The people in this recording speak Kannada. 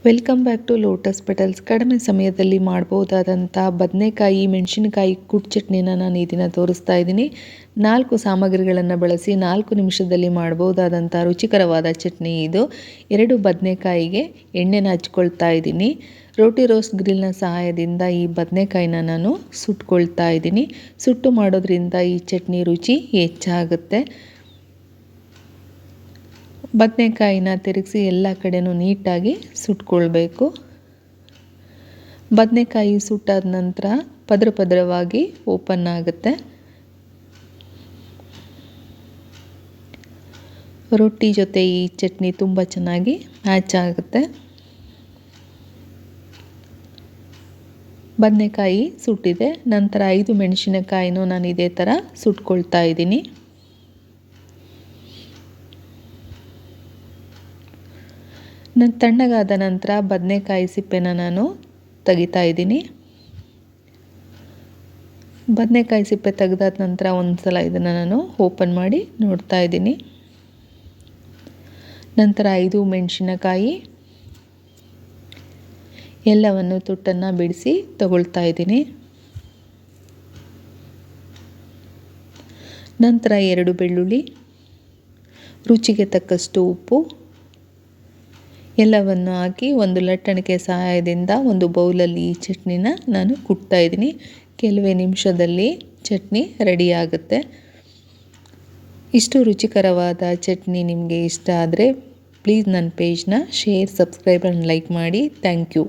Welcome back to lotus petals. ಕಡಿಮೆ ಸಮಯದಲ್ಲಿ ಮಾಡ್ಬೋದಾದಂಥ ಬದನೆಕಾಯಿ ಮೆಣಸಿನಕಾಯಿ ಕುಟ್ ಚಟ್ನಿನ ನಾನು ಈ ದಿನ ತೋರಿಸ್ತಾ ಇದ್ದೀನಿ. 4 ಸಾಮಗ್ರಿಗಳನ್ನು ಬಳಸಿ 4 ನಿಮಿಷದಲ್ಲಿ ಮಾಡ್ಬೋದಾದಂಥ ರುಚಿಕರವಾದ ಚಟ್ನಿ ಇದು. 2 ಬದನೆಕಾಯಿಗೆ ಎಣ್ಣೆನ ಹಚ್ಕೊಳ್ತಾ ಇದ್ದೀನಿ. ರೋಟಿ ರೋಸ್ಟ್ ಗ್ರಿಲ್ನ ಸಹಾಯದಿಂದ ಈ ಬದನೆಕಾಯಿನ ನಾನು ಸುಟ್ಕೊಳ್ತಾ ಇದ್ದೀನಿ. ಸುಟ್ಟು ಮಾಡೋದ್ರಿಂದ ಈ ಚಟ್ನಿ ರುಚಿ ಹೆಚ್ಚಾಗುತ್ತೆ. ಬದನೆಕಾಯಿನ ತಿರುಗಿಸಿ ಎಲ್ಲ ಕಡೆನೂ ನೀಟಾಗಿ ಸುಟ್ಕೊಳ್ಬೇಕು. ಬದನೆಕಾಯಿ ಸುಟ್ಟಾದ ನಂತರ ಪದರವಾಗಿ ಓಪನ್ ಆಗುತ್ತೆ. ರೊಟ್ಟಿ ಜೊತೆ ಈ ಚಟ್ನಿ ತುಂಬ ಚೆನ್ನಾಗಿ ಮ್ಯಾಚ್ ಆಗುತ್ತೆ. ಬದನೆಕಾಯಿ ಸುಟ್ಟಿದೆ. ನಂತರ 5 ಮೆಣಸಿನಕಾಯಿನೂ ನಾನು ಇದೇ ಥರ ಸುಟ್ಕೊಳ್ತಾ ಇದ್ದೀನಿ. ತಣ್ಣಗಾದ ನಂತರ ಬದನೆಕಾಯಿ ಸಿಪ್ಪೆನ ನಾನು ತೆಗಿತಾ ಇದ್ದೀನಿ. ಬದನೆಕಾಯಿ ಸಿಪ್ಪೆ ತೆಗೆದಾದ ನಂತರ ಒಂದು ಸಲ ಇದನ್ನು ನಾನು ಓಪನ್ ಮಾಡಿ ನೋಡ್ತಾ ಇದ್ದೀನಿ. ನಂತರ 5 ಮೆಣಸಿನಕಾಯಿ ಎಲ್ಲವನ್ನು ತುಟ್ಟನ್ನು ಬಿಡಿಸಿ ತಗೊಳ್ತಾ ಇದ್ದೀನಿ. ನಂತರ 2 ಬೆಳ್ಳುಳ್ಳಿ, ರುಚಿಗೆ ತಕ್ಕಷ್ಟು ಉಪ್ಪು ಎಲ್ಲವನ್ನು ಹಾಕಿ ಒಂದು ಲಟ್ಟಣಿಕೆ ಸಹಾಯದಿಂದ ಒಂದು ಬೌಲಲ್ಲಿ ಈ ಚಟ್ನಿನ ನಾನು ಕುಟ್ತಾ ಇದ್ದೀನಿ. ಕೆಲವೇ ನಿಮಿಷದಲ್ಲಿ ಚಟ್ನಿ ರೆಡಿ ಆಗುತ್ತೆ. ಇಷ್ಟು ರುಚಿಕರವಾದ ಚಟ್ನಿ ನಿಮಗೆ ಇಷ್ಟ ಆದರೆ ಪ್ಲೀಸ್ ನನ್ನ ಪೇಜ್ನ ಶೇರ್, ಸಬ್ಸ್ಕ್ರೈಬ್ ಆ್ಯಂಡ್ ಲೈಕ್ ಮಾಡಿ. Thank you.